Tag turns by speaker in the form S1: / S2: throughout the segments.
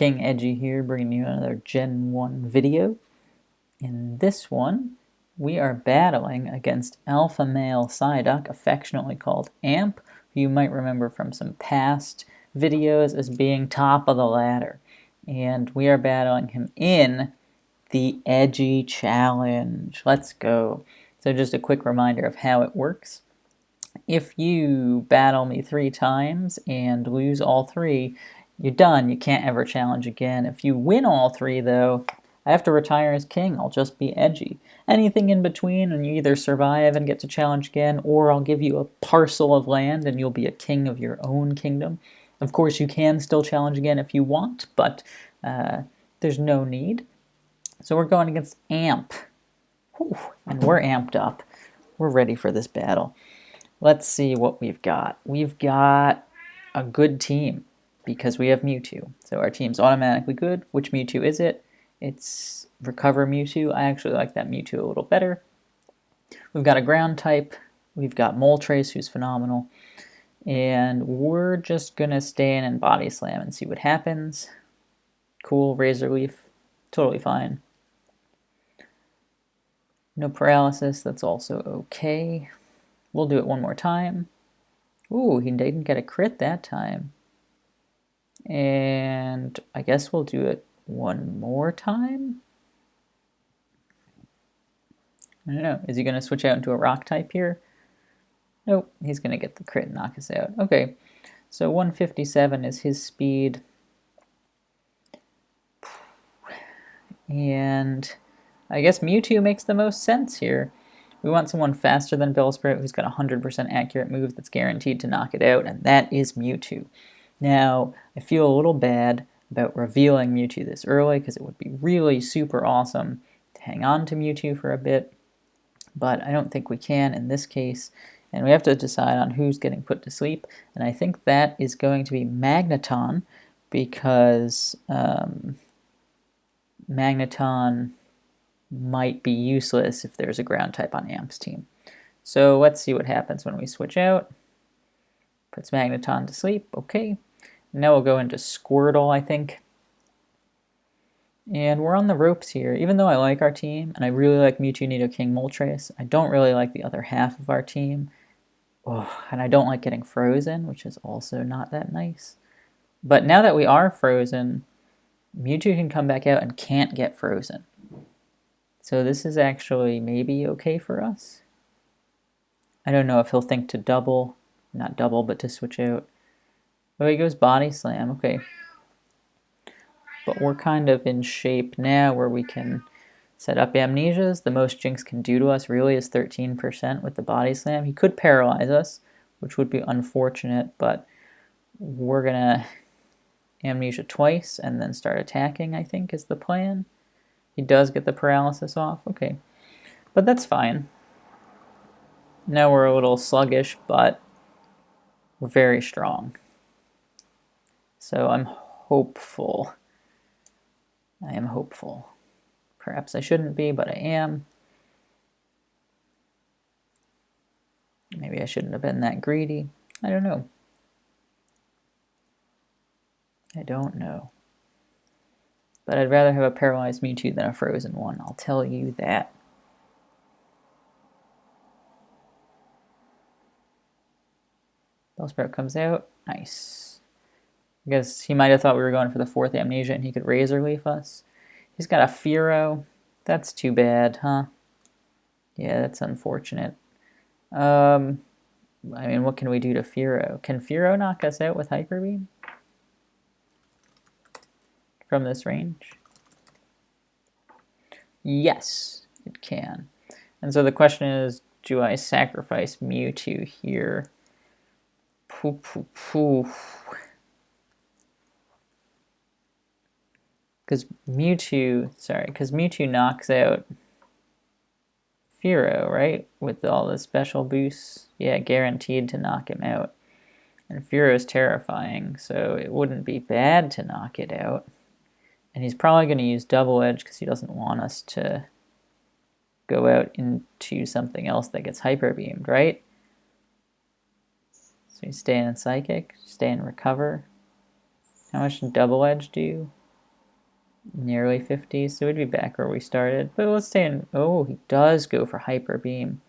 S1: King Edgy here, bringing you another Gen 1 video. In this one, we are battling against alpha male psyduck, affectionately called Amp, who you might remember from some past videos as being top of the ladder. And we are battling him in the Edgy Challenge. Let's go. So just a quick reminder of how it works. If you battle me 3 times and lose all 3, you're done. You can't ever challenge again. If you win all 3, though, I have to retire as king. I'll just be edgy. Anything in between, and you either survive and get to challenge again, or I'll give you a parcel of land and you'll be a king of your own kingdom. Of course, you can still challenge again if you want, but there's no need. So we're going against Amp. Whew, and we're amped up. We're ready for this battle. Let's see what we've got. We've got a good team because we have Mewtwo. So our team's automatically good. Which Mewtwo is it? It's Recover Mewtwo. I actually like that Mewtwo a little better. We've got a ground type. We've got Moltres, who's phenomenal. And we're just going to stay in and Body Slam and see what happens. Cool, Razor Leaf. Totally fine. No paralysis. That's also okay. We'll do it one more time. Ooh, he didn't get a crit that time. And I guess we'll do it one more time? I don't know. Is he going to switch out into a rock type here? Nope, he's going to get the crit and knock us out. Okay, so 157 is his speed. And I guess Mewtwo makes the most sense here. We want someone faster than Bellsprout who's got a 100% accurate move that's guaranteed to knock it out, and that is Mewtwo. Now, I feel a little bad about revealing Mewtwo this early because it would be really super awesome to hang on to Mewtwo for a bit, but I don't think we can in this case, and we have to decide on who's getting put to sleep, and I think that is going to be Magneton because Magneton might be useless if there's a ground type on Amp's team. So let's see what happens when we switch out. Puts Magneton to sleep. Okay. Now we'll go into Squirtle, I think. And we're on the ropes here. Even though I like our team, and I really like Mewtwo, Nidoking, Moltres, I don't really like the other half of our team. Oh, and I don't like getting frozen, which is also not that nice. But now that we are frozen, Mewtwo can come back out and can't get frozen. So this is actually maybe okay for us. I don't know if he'll think to double, not double, but to switch out. Oh, he goes Body Slam, okay. But we're kind of in shape now where we can set up Amnesias. The most Jinx can do to us really is 13% with the Body Slam. He could paralyze us, which would be unfortunate, but we're gonna Amnesia twice and then start attacking, I think, is the plan. He does get the paralysis off, okay. But that's fine. Now we're a little sluggish, but we're very strong. So I'm hopeful. I am hopeful. Perhaps I shouldn't be, but I am. Maybe I shouldn't have been that greedy. I don't know. I don't know. But I'd rather have a paralyzed Mewtwo than a frozen one, I'll tell you that. Bellsprout comes out. Nice. I guess he might have thought we were going for the 4th Amnesia and he could Razor Leaf us. He's got a Fearow. That's too bad, huh? Yeah, that's unfortunate. I mean, what can we do to Fearow? Can Fearow knock us out with Hyper Beam? From this range? Yes, it can. And so the question is, do I sacrifice Mewtwo here? Because Mewtwo knocks out Fearow, right? With all the special boosts. Yeah, guaranteed to knock him out. And Fearow's terrifying, so it wouldn't be bad to knock it out. And he's probably going to use Double Edge because he doesn't want us to go out into something else that gets Hyper Beamed, right? So he's staying in Psychic, stay in Recover. How much Double Edge do? Nearly 50, so we'd be back where we started. But let's stay in... Oh, he does go for Hyper Beam.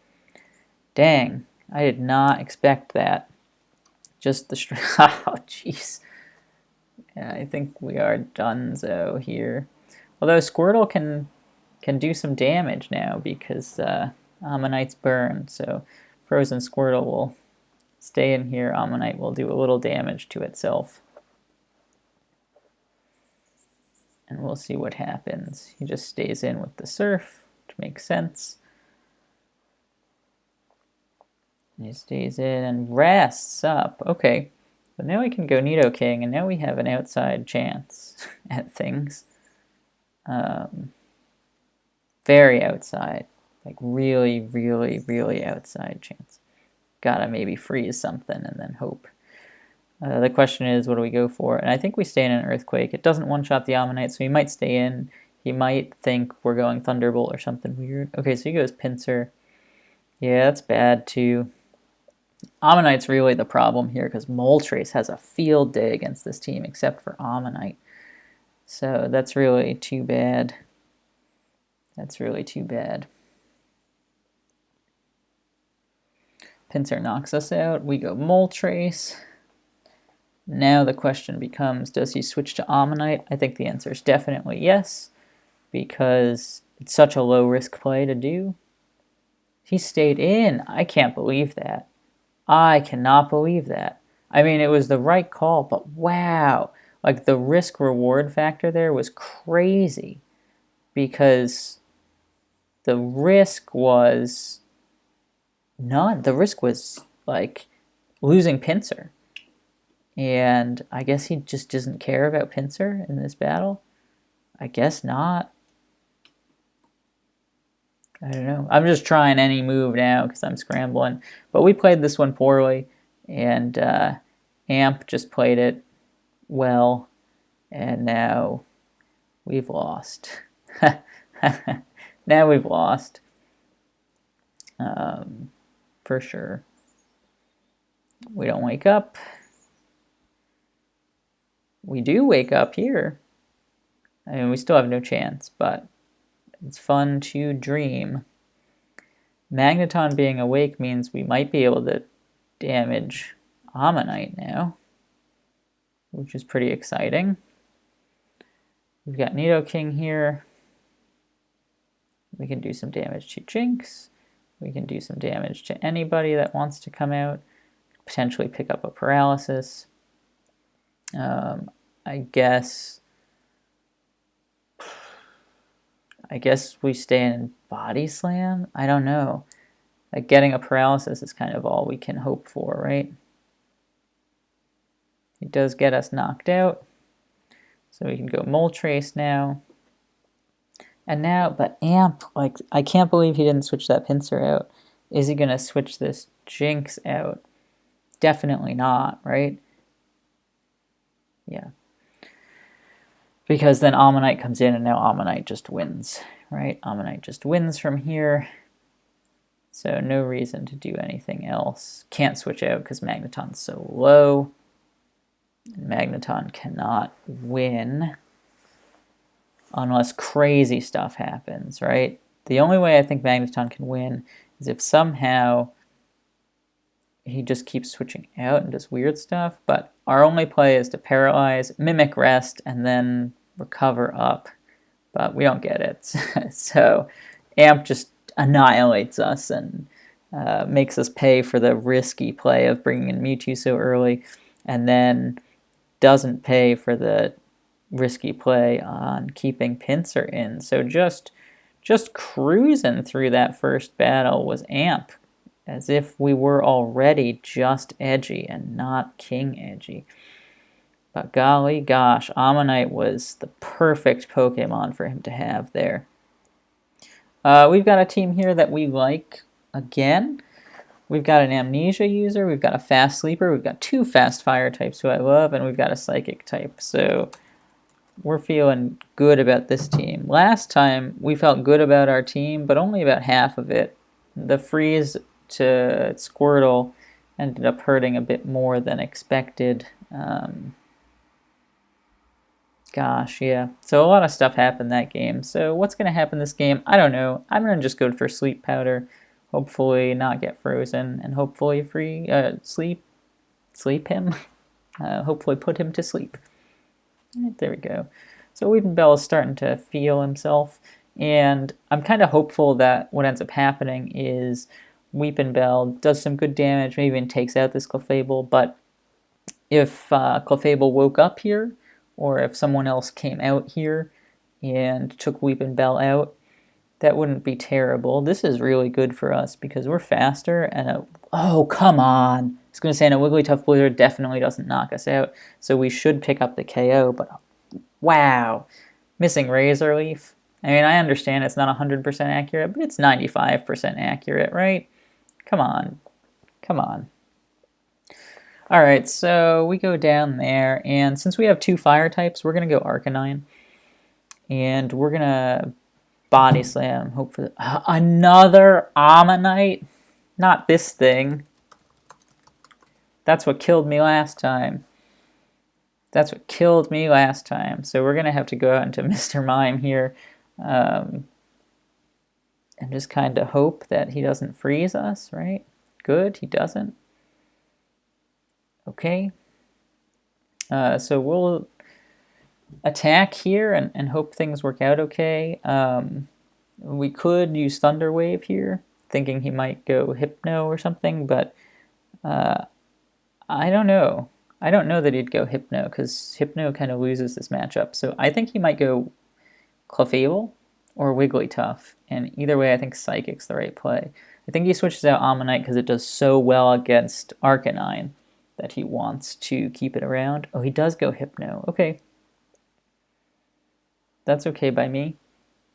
S1: Dang, I did not expect that. Just the... Oh, jeez. Yeah, I think we are donezo here. Although Squirtle can do some damage now because Ammonite's burn, so Frozen Squirtle will stay in here. Ammonite will do a little damage to itself. And we'll see what happens. He just stays in with the Surf, which makes sense. And he stays in and rests up. Okay, so now we can go Nidoking, and now we have an outside chance at things. Very outside. Like really, really, really outside chance. Gotta maybe freeze something and then hope. The question is, what do we go for? And I think we stay in an Earthquake. It doesn't one-shot the Ammonite, so he might stay in. He might think we're going Thunderbolt or something weird. Okay, so he goes Pinsir. Yeah, that's bad too. Ammonite's really the problem here because Moltres has a field day against this team except for Ammonite. So that's really too bad. That's really too bad. Pinsir knocks us out. We go Moltres. Now the question becomes, does he switch to Ammonite? I think the answer is definitely yes, because it's such a low-risk play to do. He stayed in. I can't believe that. I cannot believe that. I mean, it was the right call, but wow. Like, the risk-reward factor there was crazy, because the risk was none. The risk was, like, losing Pinsir. And I guess he just doesn't care about Pinsir in this battle. I guess not. I don't know. I'm just trying any move now because I'm scrambling. But we played this one poorly, and Amp just played it well, and now we've lost. Now we've lost. For sure. We don't wake up. We do wake up here. I mean, we still have no chance, but it's fun to dream. Magneton being awake means we might be able to damage Ammonite now, which is pretty exciting. We've got Nidoking here. We can do some damage to Jinx. We can do some damage to anybody that wants to come out. Potentially pick up a paralysis. I guess we stay in Body Slam? I don't know. Like, getting a paralysis is kind of all we can hope for, right? It does get us knocked out. So we can go Moltres now. And now, but Amp, like, I can't believe he didn't switch that Pinsir out. Is he going to switch this Jinx out? Definitely not, right? Yeah. Because then Ammonite comes in, and now Ammonite just wins, right? Ammonite just wins from here. So no reason to do anything else. Can't switch out because Magneton's so low. Magneton cannot win unless crazy stuff happens, right? The only way I think Magneton can win is if somehow he just keeps switching out and does weird stuff, but our only play is to paralyze, mimic rest, and then recover up, but we don't get it. So Amp just annihilates us and makes us pay for the risky play of bringing in Mewtwo so early, and then doesn't pay for the risky play on keeping Pinsir in. So just cruising through that first battle was Amp, as if we were already just Edgy and not King Edgy. But golly gosh, Ammonite was the perfect Pokemon for him to have there. We've got a team here that we like again. We've got an Amnesia user, we've got a Fast Sleeper, we've got two Fast Fire types who I love, and we've got a Psychic type. So we're feeling good about this team. Last time we felt good about our team, but only about half of it. The freeze to Squirtle ended up hurting a bit more than expected. Gosh, yeah. So a lot of stuff happened that game. So what's going to happen this game? I don't know. I'm going to just go for sleep powder. Hopefully not get frozen, and hopefully sleep him. Hopefully put him to sleep. Right, there we go. So Weepinbell is starting to feel himself, and I'm kind of hopeful that what ends up happening is Weepinbell does some good damage, maybe even takes out this Clefable, but if Clefable woke up here, or if someone else came out here and took Weepinbell out, that wouldn't be terrible. This is really good for us because we're faster, and oh, come on. I was going to say, and a Wigglytuff Blizzard definitely doesn't knock us out, so we should pick up the KO, but wow. Missing Razor Leaf. I mean, I understand it's not 100% accurate, but it's 95% accurate, right? Come on. Come on. Alright, so we go down there, and since we have two fire types, we're going to go Arcanine. And we're going to Body Slam. Hope for another Ammonite? Not this thing. That's what killed me last time. That's what killed me last time. So we're going to have to go out into Mr. Mime here. And just kind of hope that he doesn't freeze us, right? Good, he doesn't. Okay. So we'll attack here and hope things work out okay. We could use Thunder Wave here, thinking he might go Hypno or something, but I don't know. I don't know that he'd go Hypno, because Hypno kind of loses this matchup. So I think he might go Clefable or Wigglytuff, and either way I think Psychic's the right play. I think he switches out Ammonite because it does so well against Arcanine that he wants to keep it around. Oh, he does go Hypno. Okay. That's okay by me.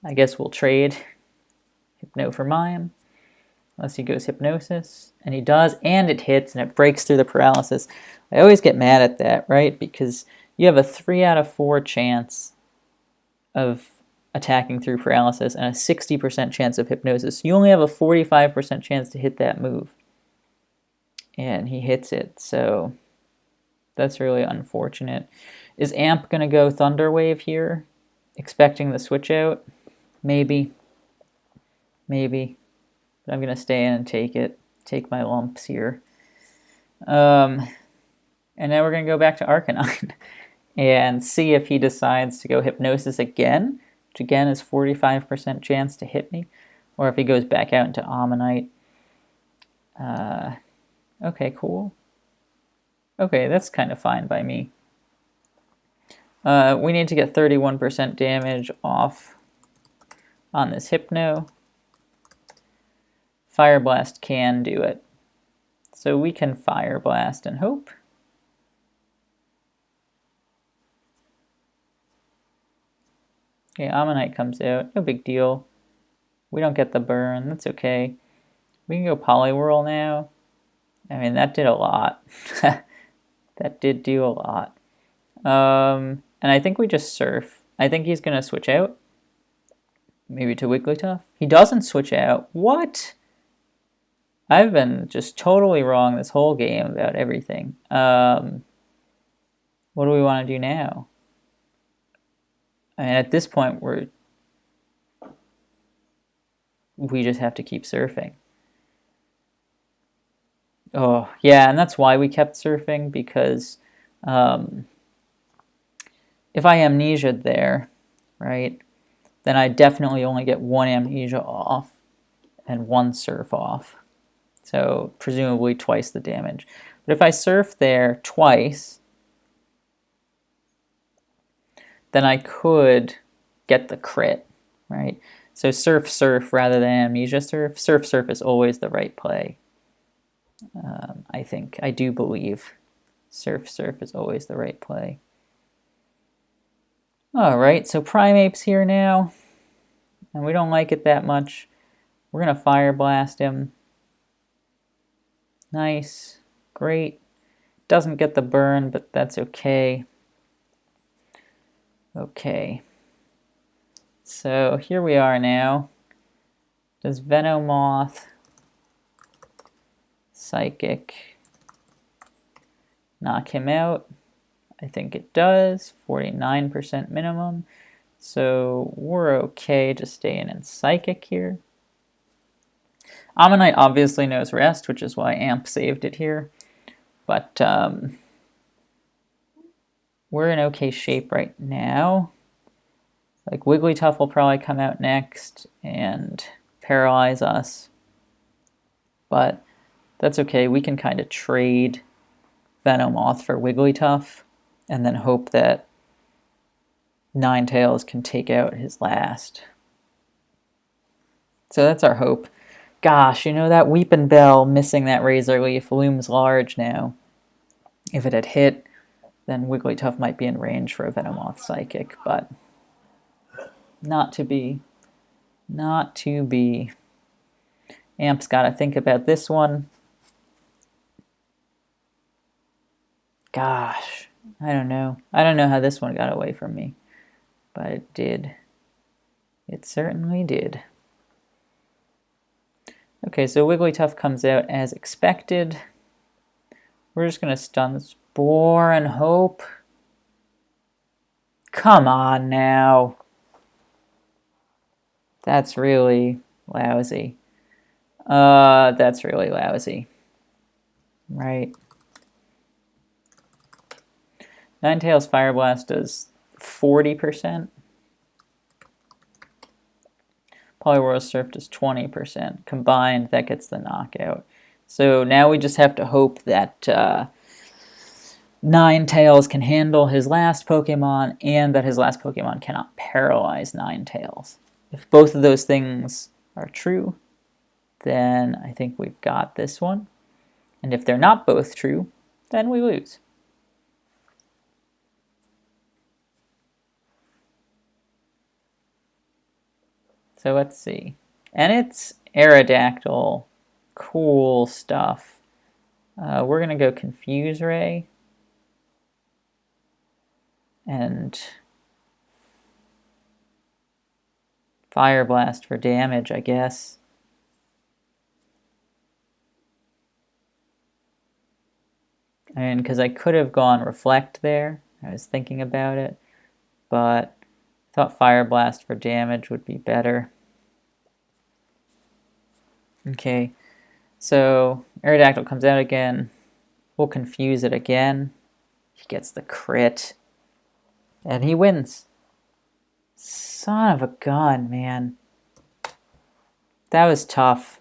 S1: I guess we'll trade Hypno for Mime. Unless he goes Hypnosis. And he does, and it hits, and it breaks through the paralysis. I always get mad at that, right? Because you have a 3 out of 4 chance of attacking through paralysis and a 60% chance of hypnosis. You only have a 45% chance to hit that move. And he hits it, so that's really unfortunate. Is Amp going to go Thunder Wave here? Expecting the switch out? Maybe. Maybe. But I'm going to stay in and take it. Take my lumps here. And now we're going to go back to Arcanine and see if he decides to go Hypnosis again, which again is 45% chance to hit me, or if he goes back out into Ammonite. Okay, cool. Okay, that's kind of fine by me. We need to get 31% damage off on this Hypno. Fire Blast can do it. So we can Fire Blast and hope. Okay, Ammonite comes out. No big deal. We don't get the burn. That's okay. We can go Poliwhirl now. I mean, that did a lot. That did do a lot. And I think we just Surf. I think he's going to switch out. Maybe to Wigglytuff. He doesn't switch out. What? I've been just totally wrong this whole game about everything. What do we want to do now? I mean, at this point, we just have to keep surfing. Oh, yeah, and that's why we kept surfing, because if I amnesia'd there, right, then I definitely only get 1 amnesia off and 1 surf off. So presumably twice the damage. But if I surf there twice, then I could get the crit, right? So Surf Surf rather than Amnesia Surf. Surf Surf is always the right play. I think. I do believe Surf Surf is always the right play. Alright, so Primeape's here now. And we don't like it that much. We're going to Fire Blast him. Nice. Great. Doesn't get the burn, but that's okay. Okay. So here we are now. Does Venomoth, Psychic, knock him out? I think it does. 49% minimum. So we're okay to stay in Psychic here. Ammonite obviously knows Rest, which is why Amp saved it here. But we're in okay shape right now. Like Wigglytuff will probably come out next and paralyze us. But that's okay. We can kind of trade Venomoth for Wigglytuff and then hope that Ninetales can take out his last. So that's our hope. Gosh, you know, that Weepin' Bell missing that Razor Leaf looms large now. If it had hit, then Wigglytuff might be in range for a Venomoth Psychic, but not to be. Not to be. Amp's got to think about this one. Gosh, I don't know. I don't know how this one got away from me, but it did. It certainly did. Okay, so Wigglytuff comes out as expected. We're just going to stun the Spore and hope. Come on now. That's really lousy. That's really lousy. Right. Ninetales Fire Blast does 40%. Poliwhirl Surf does 20%. Combined, that gets the knockout. So now we just have to hope that Ninetales can handle his last Pokemon and that his last Pokemon cannot paralyze Ninetales. If both of those things are true, then I think we've got this one. And if they're not both true, then we lose. So let's see. And it's Aerodactyl. Cool stuff. We're going to go Confuse Ray. And Fire Blast for damage, I guess. And because I could have gone Reflect there. I was thinking about it. But I thought Fire Blast for damage would be better. Okay, so Aerodactyl comes out again. We'll confuse it again. He gets the crit. And he wins. Son of a gun, man. That was tough.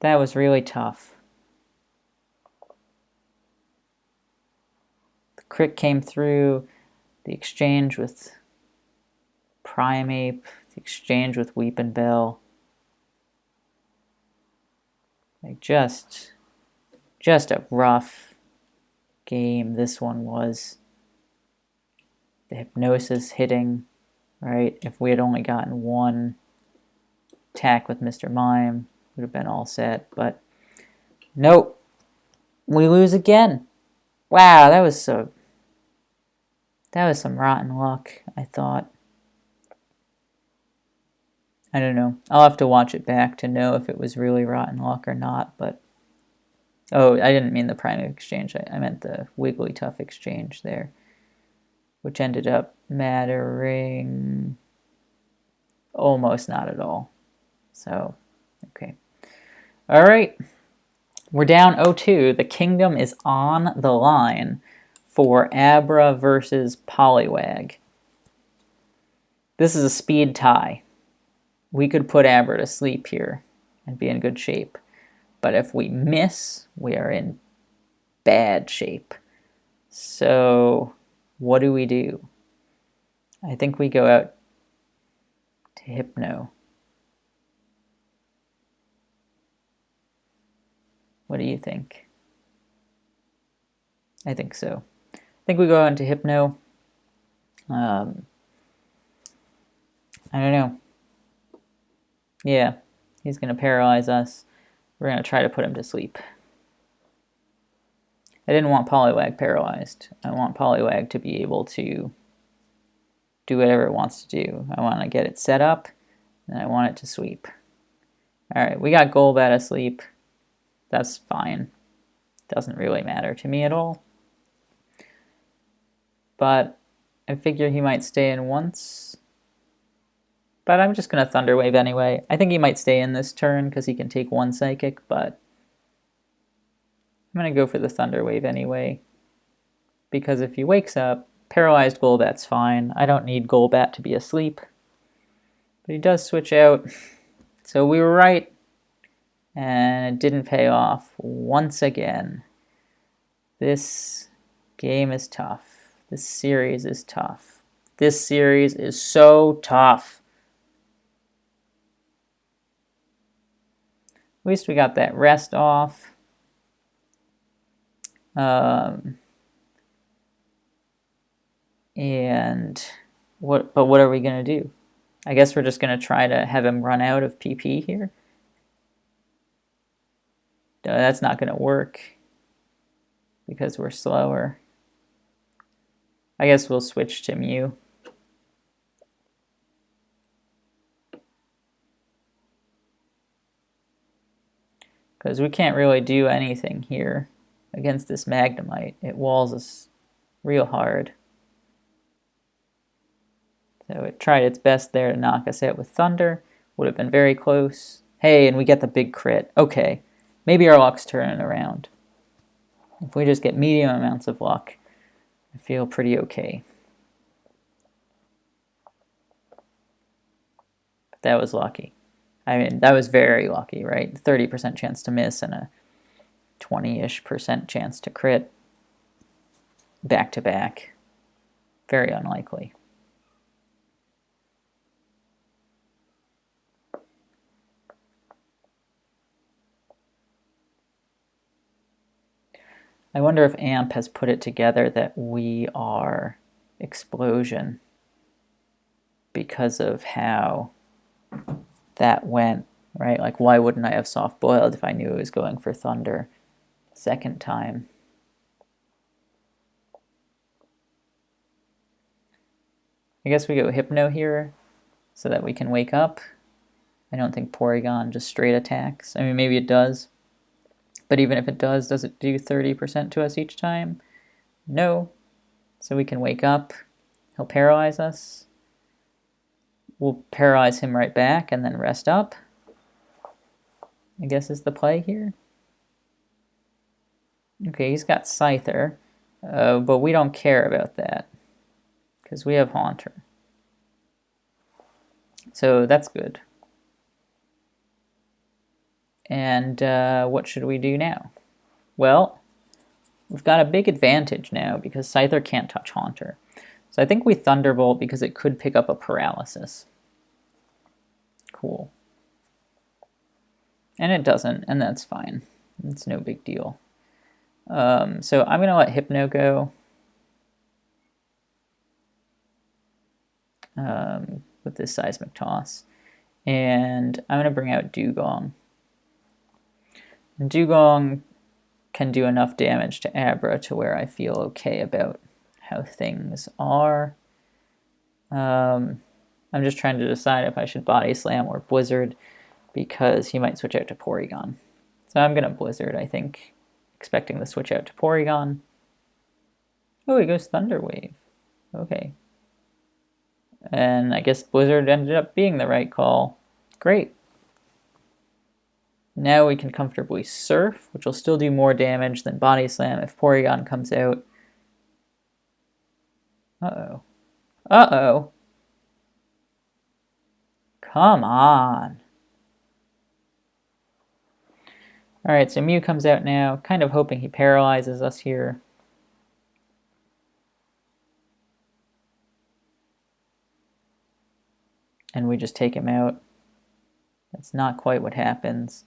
S1: That was really tough. The crit came through. The exchange with Primeape. The exchange with Weepin' Bell. Like just a rough game this one was. The Hypnosis hitting, right? If we had only gotten one attack with Mr. Mime, would have been all set, but nope. We lose again. Wow, that was some rotten luck, I thought. I don't know. I'll have to watch it back to know if it was really rotten luck or not, but oh, I didn't mean the Primeape exchange. I meant the Wigglytuff exchange there, which ended up mattering almost not at all. So, okay. All right. We're down 0-2. The kingdom is on the line for Abra versus Poliwag. This is a speed tie. We could put Abra to sleep here and be in good shape. But if we miss, we are in bad shape. So what do we do? I think we go out to Hypno. What do you think? I think so. I think we go out into Hypno. I don't know. Yeah, he's going to paralyze us. We're going to try to put him to sleep. I didn't want Poliwag paralyzed. I want Poliwag to be able to do whatever it wants to do. I want to get it set up, and I want it to sweep. Alright, we got Golbat asleep. That's fine. Doesn't really matter to me at all. but I figure he might stay in once. But I'm just going to Thunder Wave anyway. I think he might stay in this turn because he can take one Psychic, but I'm going to go for the Thunder Wave anyway. Because if he wakes up, paralyzed Golbat's fine. I don't need Golbat to be asleep. But he does switch out. So we were right. And it didn't pay off once again. This game is tough. This series is tough. This series is so tough. At least we got that rest off. And what are we going to do? I guess we're just going to try to have him run out of PP here. No, that's not going to work because we're slower. I guess we'll switch to Mew. Because we can't really do anything here against this Magnemite. It walls us real hard. So it tried its best there to knock us out with Thunder. Would have been very close. Hey, and we get the big crit. Okay, maybe our luck's turning around. If we just get medium amounts of luck, I feel pretty okay. But that was lucky. I mean, that was very lucky, right? 30% chance to miss and a 20-ish% chance to crit. Back to back. Very unlikely. I wonder if AMP has put it together that we are Explosion because of how that went, right? Like, why wouldn't I have soft boiled if I knew it was going for Thunder second time? I guess we go Hypno here so that we can wake up. I don't think Porygon just straight attacks. I mean, maybe it does. But even if it does it do 30% to us each time? No. So we can wake up. He'll paralyze us. We'll paralyze him right back and then rest up. I guess is the play here. Okay, he's got Scyther, but we don't care about that because we have Haunter. So that's good. And what should we do now? Well, we've got a big advantage now because Scyther can't touch Haunter. So I think we Thunderbolt because it could pick up a Paralysis. Cool. And it doesn't, and that's fine. It's no big deal. So I'm going to let Hypno go. With this Seismic Toss. And I'm going to bring out Dugong. Dugong can do enough damage to Abra to where I feel okay about how things are. I'm just trying to decide if I should Body Slam or Blizzard because he might switch out to Porygon. So I'm going to Blizzard, I think, expecting the switch out to Porygon. Oh, he goes Thunder Wave. Okay. And I guess Blizzard ended up being the right call. Great. Now we can comfortably Surf, which will still do more damage than Body Slam if Porygon comes out. Uh-oh. Uh-oh. Come on. Alright, so Mew comes out now, kind of hoping he paralyzes us here. And we just take him out. That's not quite what happens.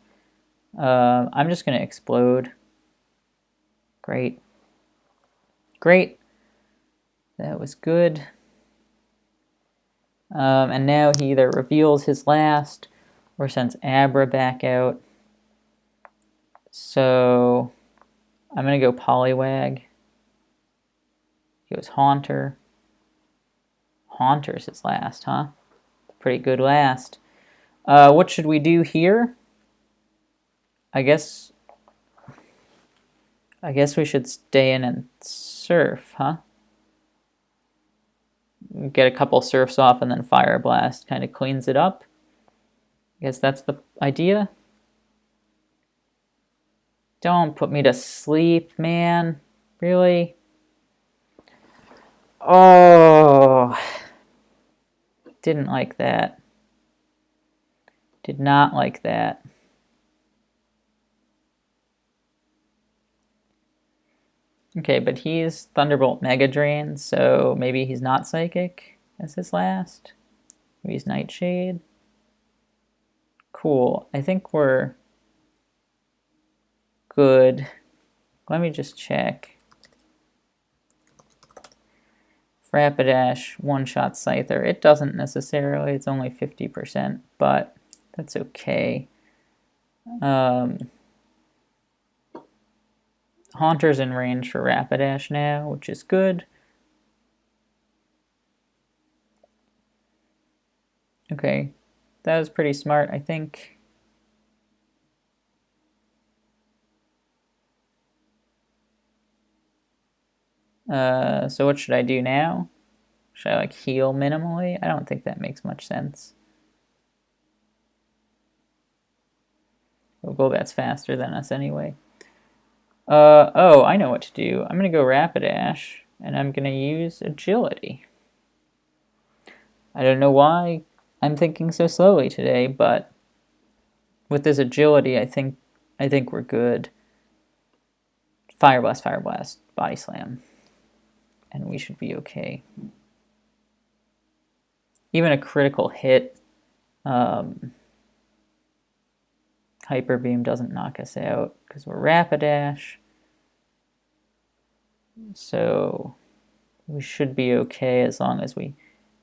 S1: I'm just going to Explode. Great. Great. That was good. And now he either reveals his last or sends Abra back out. So I'm going to go Poliwag. He goes Haunter. Haunter's his last, huh? Pretty good last. What should we do here? I guess we should stay in and Surf, huh? Get a couple surfs off and then Fire Blast kind of cleans it up. I guess that's the idea. Don't put me to sleep, man. Really? Oh, didn't like that. Did not like that. Okay, but he's Thunderbolt Mega Drain, so maybe he's not Psychic as his last. Maybe he's Nightshade. Cool. I think we're good. Let me just check. Rapidash, one-shot Scyther. It doesn't necessarily. It's only 50%, but that's okay. Haunter's in range for Rapidash now, which is good. Okay, that was pretty smart, I think. So what should I do now? Should I like heal minimally? I don't think that makes much sense. Well, Golbat's faster than us anyway. Oh, I know what to do. I'm going to go Rapidash, and I'm going to use Agility. I don't know why I'm thinking so slowly today, but with this Agility, I think we're good. Fire Blast, Body Slam. And we should be okay. Even a critical hit, Hyper Beam doesn't knock us out because we're Rapidash. So we should be okay as long as we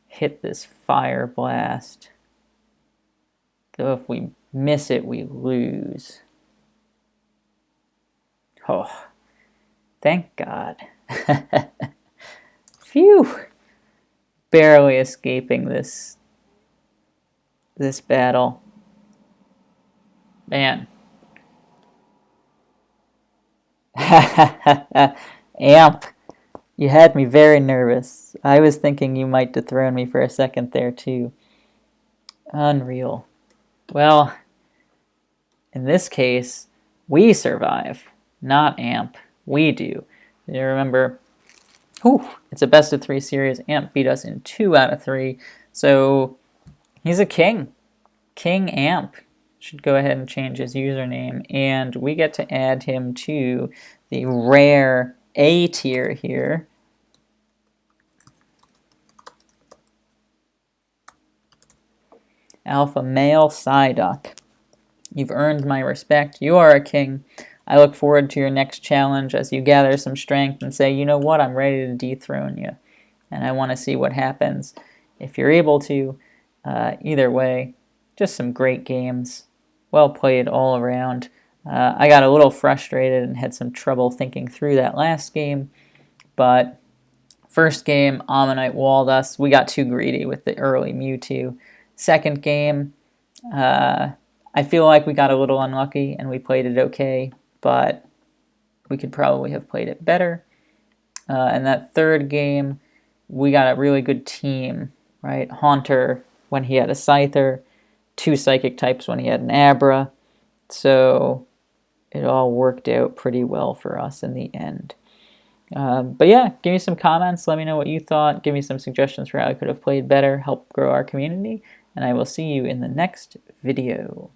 S1: hit this Fire Blast. Though if we miss it, we lose. Oh, thank God. Phew! Barely escaping this battle. Man. Amp, you had me very nervous. I was thinking you might dethrone me for a second there too. Unreal. Well, in this case, we survive, not Amp. We do. You remember, it's a best of 3 series. Amp beat us in 2 out of 3. So he's a king. King Amp should go ahead and change his username. And we get to add him to the rare A tier here. Alpha Male Psyduck. You've earned my respect. You are a king. I look forward to your next challenge as you gather some strength and say, you know what, I'm ready to dethrone you. And I want to see what happens. If you're able to, either way, just some great games. Well played all around. I got a little frustrated and had some trouble thinking through that last game. But first game, Ammonite walled us. We got too greedy with the early Mewtwo. Second game, I feel like we got a little unlucky and we played it okay, but we could probably have played it better. And that third game, we got a really good team, right? Haunter when he had a Scyther, 2 Psychic types when he had an Abra. So it all worked out pretty well for us in the end. But yeah, give me some comments. Let me know what you thought. Give me some suggestions for how I could have played better. Help grow our community. And I will see you in the next video.